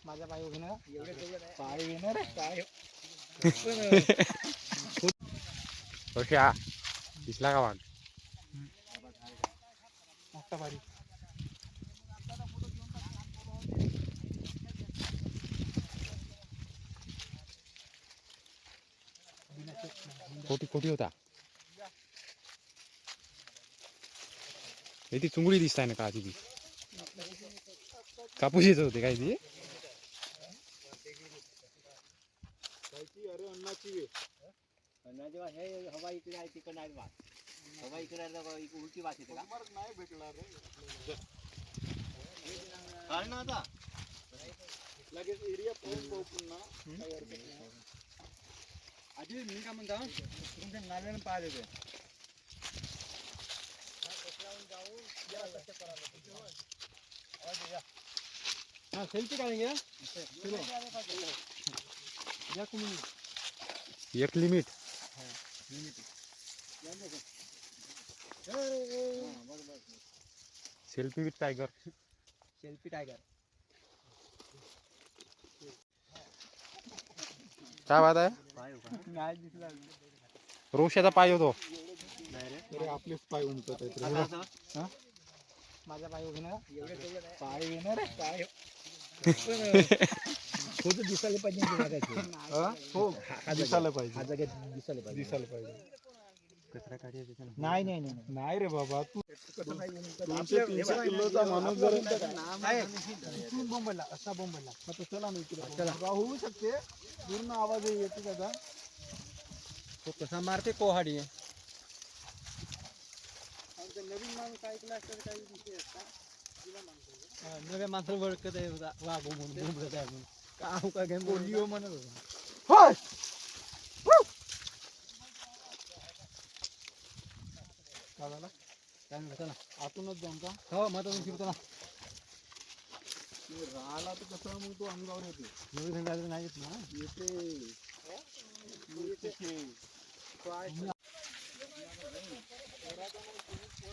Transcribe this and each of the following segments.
माझ्या पाय उभे ना पाय येणार पाय ओशा दिसला का वाघ मोठा भारी कोटी कोटी होता ती चुंगडी दिसताय ना का ती कापूस येत होते काय ती अरे अन्नाची हे हवा इकडे आहे तिकडे नाही वाट हवा इकडे उलटी वाट येते का नाही भेटणार रे ना आता लगेच एरिया पाहून पुन्हा आधी मी का म्हणता तुमच्या नाल्यानं पाय देते हाँ सेल्फी डालेंगे चलो एक limit selfie with tiger selfie tiger क्या बात आहे रोशाचा पाय होतो अरे आपलेच पाय उमटत आहेत माझ्या पाय उभे ना पाय येणार पाय फोटो दिसायला पाहिजे हो दिसायला पाहिजे हा जागेत दिसायला पाहिजे कचरा काढायचा नाही नाही नाही नाही रे बाबा तू 200-300 किलोचा माणूस जर इथून बोंबला असा बोंबला आता चला ना इकडे चला होऊ शकते पूर्ण आवाज येते त्याचा तो कसा मारते कोहाडी नवीन माणूस ऐकला असतं काही विषय असता नव्या माणसाला ओळखत आहे वाघ म्हणून बोंबलत आहे म्हणून का का घेऊन बोलली हो म्हणत होता काय झालं काय म्हणलं चला आतूनच जाऊन का हो मग फिरतो ना राहिला तर कसं मग तो अंगावर येते नवीन धंदा नाही येत ना येते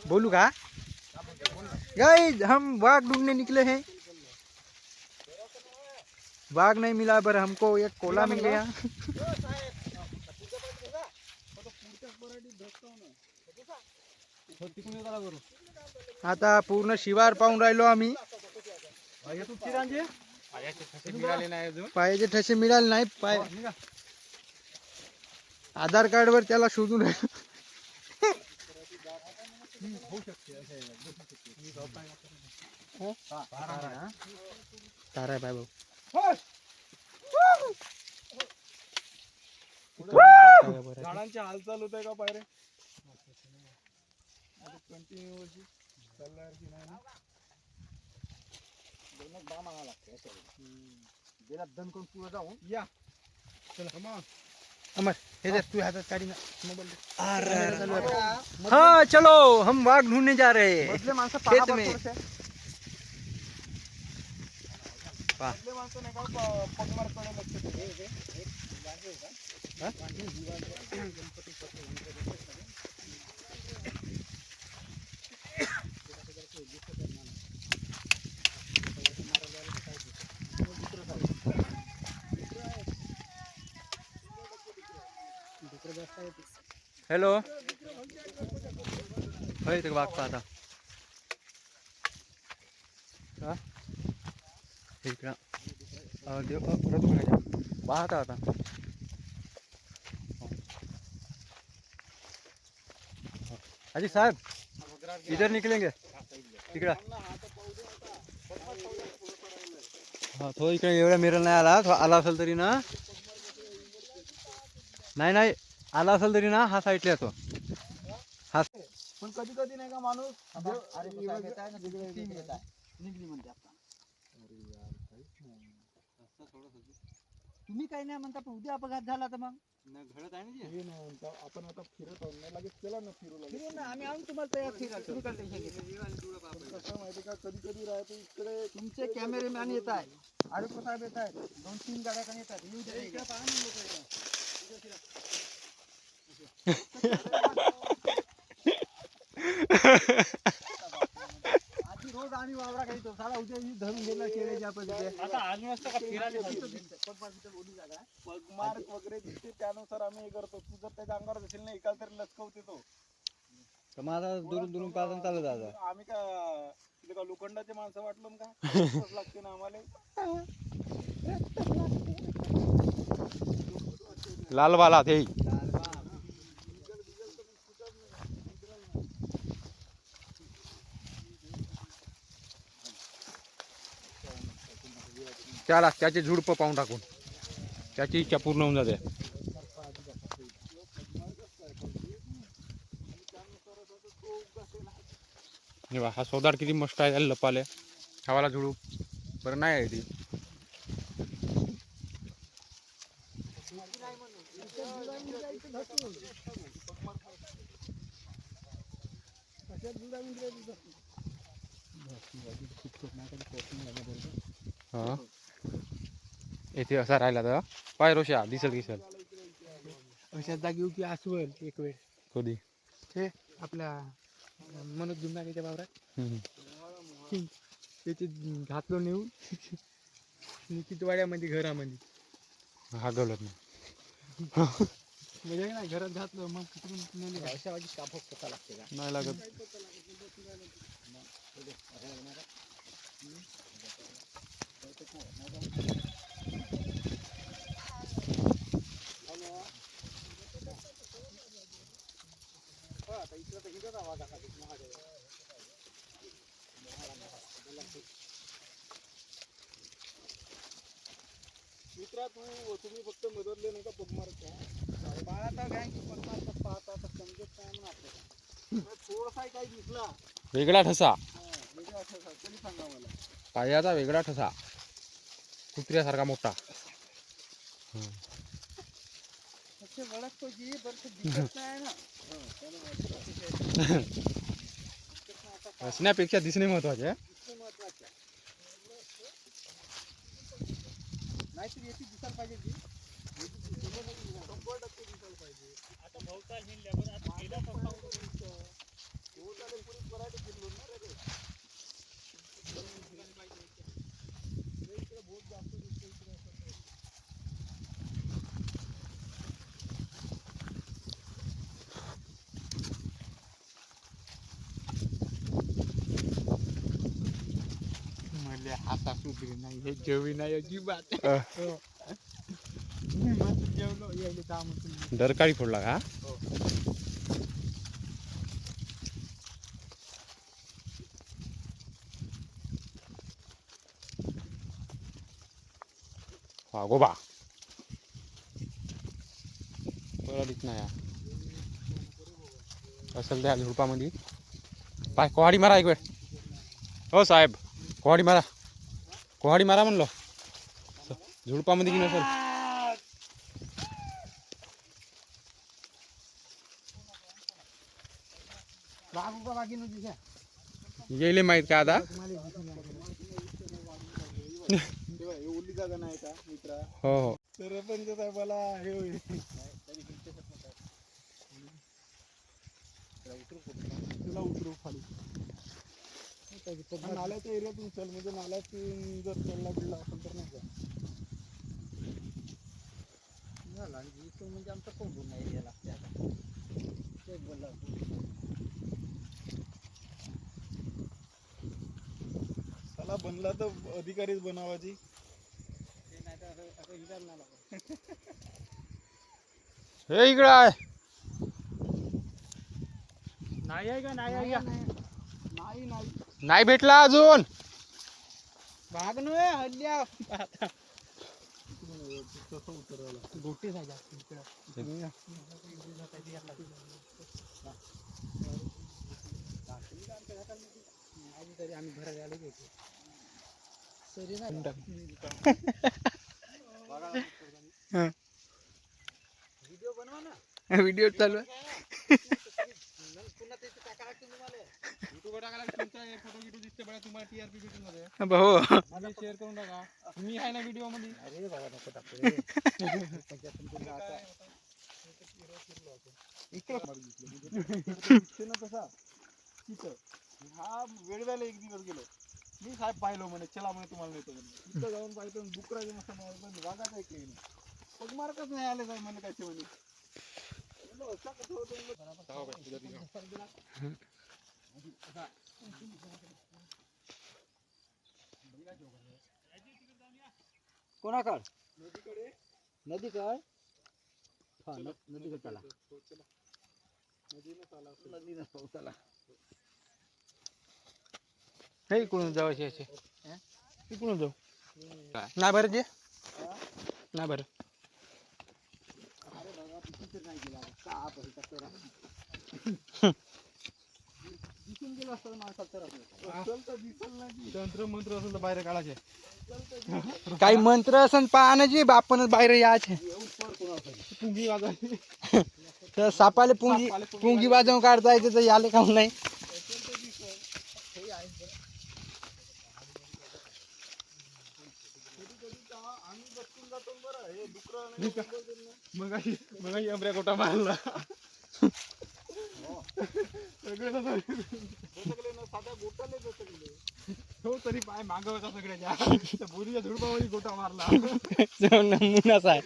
बोलू का गाइस हम वाघ ढूंढने निकले हैं वाघ नहीं मिला पर हमको एक कोला मिल गया आता पूर्ण शिवार पाहून राहिलो आम्ही पायाचे ठसे मिळाले नाही पाय आधार कार्ड वर त्याला शोधून राहिलो तारा बाय भाऊ झाडांची हालचाल होत आहे का पायरे कंटिन्यू चालणार की नाही ना दोनच बा मागा लागते गेला दन करून पुढे जाऊन या चला अमर हे दे तू हातात काढी ना मोबाईल हाँ चलो हम वाघ ढूंढने जा रहे हैं बदले माणसं खेत में बदले माणसं नाही का पगमार कडे लक्ष हेलो होय ते वाघ पाहता इकडं पाहता आता अजी साहब इधर निकलेंगे तिकडं हा तो इकडे एवढा मिरल नाही आला तो आला असेल तरी ना नाही नाही आला असेल तरी ना हा साईडला येतो हा पण कधी कधी नाही का माणूस तुम्ही काही नाही म्हणता पण उद्या अपघात झाला तर मग घडत आहे ना हे नाही म्हणता आपण आता फिरत आहोत ना लगेच चला ना फिरू लागेल आम्ही आणून तुम्हाला तयार फिरायला कसं माहिती का कधी कधी राहतो इकडे तुमचे कॅमेरेमॅन येत आहे आरोग्य साहेब येत आहेत 2-3 गाड्या पण येतात आधी रोज आणि वावरा काही तो साला उद्या ही धरून गेला केळ्याच्या पद्धतीने. आता आज नसतं का फिरायला पगमार्क वगैरे दिसते त्यानुसार आम्ही हे करतो. तू जर त्याच्या अंगावर असेल ना एकाला तरी लचकवते तो. तर माझा दुरून दुरून पासून चालत आता. आम्ही का तिथे का लोखंडाचे माणसं वाटलो ना का रक्तच लागते ना आम्हाला. लालवाला ते त्याला त्याचे झुडप पाहून टाकून त्याची इच्छा पूर्ण होऊन जाते. हे बघा, हा सौदार किती मस्त आहे. त्याला लपाले हवाला झुडूप बरं नाही आहे ती. हा येथे असा राहिला तर पाय रोशा दिसल अशा जागी की अस्वल एक वेळ कधी हे आपल्या मनोज जुमनाच्या वावरात त्याचे घातलो नेऊन निकितवाड्यामध्ये घरामध्ये हा गलत नाही. म्हणजे ना घरात घातलं मग तिकडून नाही लागत. मित्रा तुम्ही फक्त मदतले नाही का पगमार्क पाहता काय पगमार्क पाहता तर समजत काय म्हणून आपल्याला थोडासा काही दिसला वेगळा ठसा वेगळा ठसा तरी सांगा मला. पायाचा वेगळा ठसा कुत्र्यासारखा मोठा. असे वळखतो जी बरं दिसत नाही ना. असण्यापेक्षा दिसणे महत्वाचे आहे. नाहीतर याची दिसायला पाहिजे जी 100% दिसायला पाहिजे. आता भोवताल हिंडल्यावर आता गेला भोवताल पुरी पराठी फिरलो ना रे. इकडे बहुत जास्त दिसतो इकडे असं. म्हणले हाता सुधरी नाही हे जेवी नाही अजिबात. जेवलो यायले काम डरकाळी फोडला का? हा गोबा बरं दिसत नाही असेल त्या झुडपामध्ये. पाय कोहाडी मारा एक वेळ. हो साहेब कोहाडी मारा म्हणलो. झुडपामध्ये की नसेल. गेले माहित का आता. ओली जागा नाही का मित्रा. हो हो सरपंच साहेबाला हे होईल. तुला उतरू खाली नाल्याच्या एरियातून चल म्हणजे नाल्यातून जर चढला बिडला असेल तर नाही का म्हणजे आमचा कोण एरिया लागते आता बोलला. साला बनला तर अधिकारीच बनावाची. हे इकडं आहे. नाही आहे का नाही आहे का नाही नाही नाही भेटला अजून. भाग नव्हे हल्ल्या गोटे तरी आम्ही घरात आलो घेतो सरी व्हिडिओ बनवा ना. व्हिडिओ चालू आहे. भाऊ शेअर करून टाका. मी आहे ना व्हिडिओ मध्ये. अरे बाबा नको टाकू तसा तिथं हा वेळ झाला एक दिवस गेलो मी साहेब पाहिलो म्हणे चला म्हणे तुम्हाला नेतो म्हणे तिथं जाऊन पाहिजे डुकराचे मस्त वाघात ऐकले पग मार्कच नाही आले साहेब म्हणे काय म्हणे कोणाकड नदीकड हा नदीकड चला नदीनं चला हे इकडून जाऊ असे इकडून जाऊ नाही बरं जे नाही बरं नाही गेला का दिसून गेला असतं माणसात तर तंत्र मंत्र असेल तर बाहेर काढायचे काही मंत्र असन पाहण्याची बापनच बाहेर यायचे पुंगी वाजवायची तर सापाले पुंगी वाजवून काढता येते तर याले काम नाही मग अमऱ्या गोटा मारला साध्या गोटाले हो तरी पाय मागवता सगळ्याच्या बोरीच्या झुडपावरी गोटा मारला नमुनाच आहे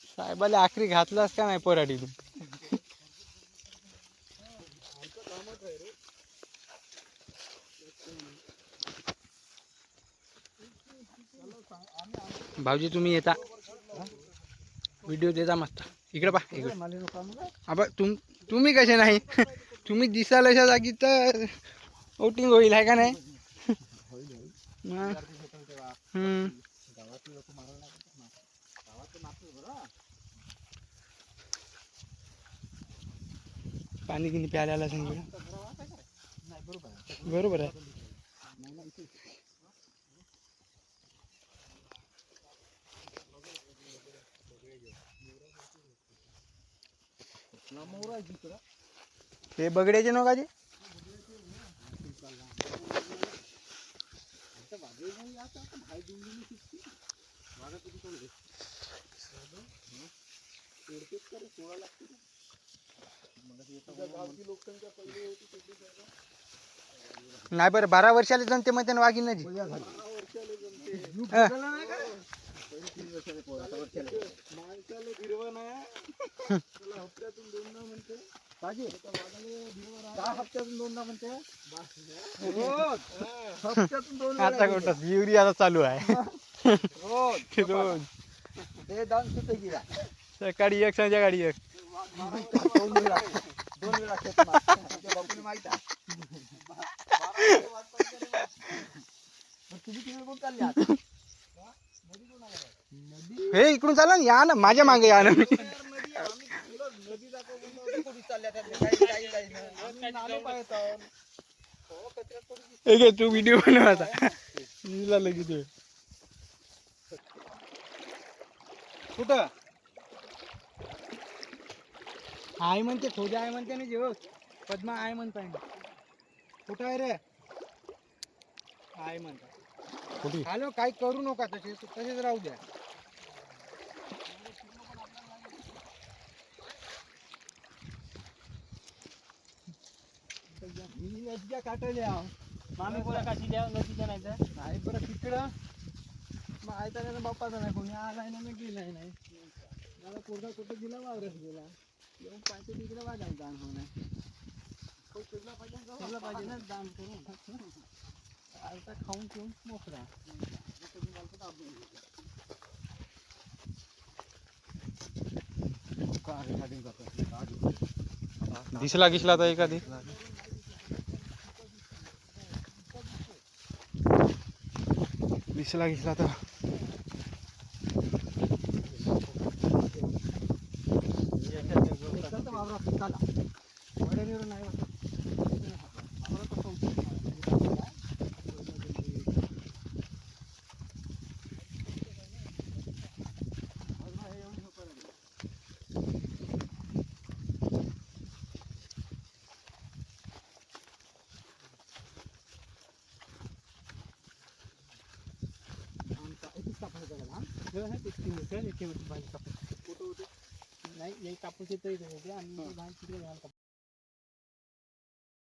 साहेबाला आखरी घातलास का नाही पराठी भाऊजी तुम्ही येता व्हिडिओ देता मस्त इकडे पा इकडे तुम्ही कसे नाही तुम्ही दिसाल अशा जागी तर वोटिंग होईल आहे का नाही पाणी किती प्यायला सांगितलं बरोबर आहे ते बगड्याचे नो का जे नाही बरं 12 वर्षाला जमते मग त्यानं वागिन जी माणसाला गिरवा नाही हप्त्यातून दोनदा म्हणते हप्त्यातून दोनदा म्हणते हप्त्यातून दोन आता कुठं युरिया चालू आहे रोज ते दान सुद्धा गिरा सकाळी एक संध्याकाळी एक दोन वेळा खेत बापूने माहित आहे तुम्ही तिकडे कोण चालले आहात हे इकडून चाला ना या ना माझ्या मागे या ना मी तू व्हिडिओ बनव आता लगेच कुठं आई म्हणते खोजा आहे म्हणते ना जेव पद्मा आहे म्हणताय कुठं आहे रे आहे म्हणता हॅलो काही करू नका तसेच राहू द्या नदीच्या काठल्या मामी बोला काशी द्या नदीच्या नाही तर नाही बरं तिकडं मग आयता बाप्पाचा नाही कोणी आलाय ना मी गेलाय नाही मला पोरगा कुठं गेला वावरत गेला येऊन पाहिजे तिकडे वाजायला दान होणार पाहिजे ना दान करून आता खाऊन पिऊन मोकळा दिसला गिसला तर एखादी दिसला गिसला तर नाही कापूस येतो आणि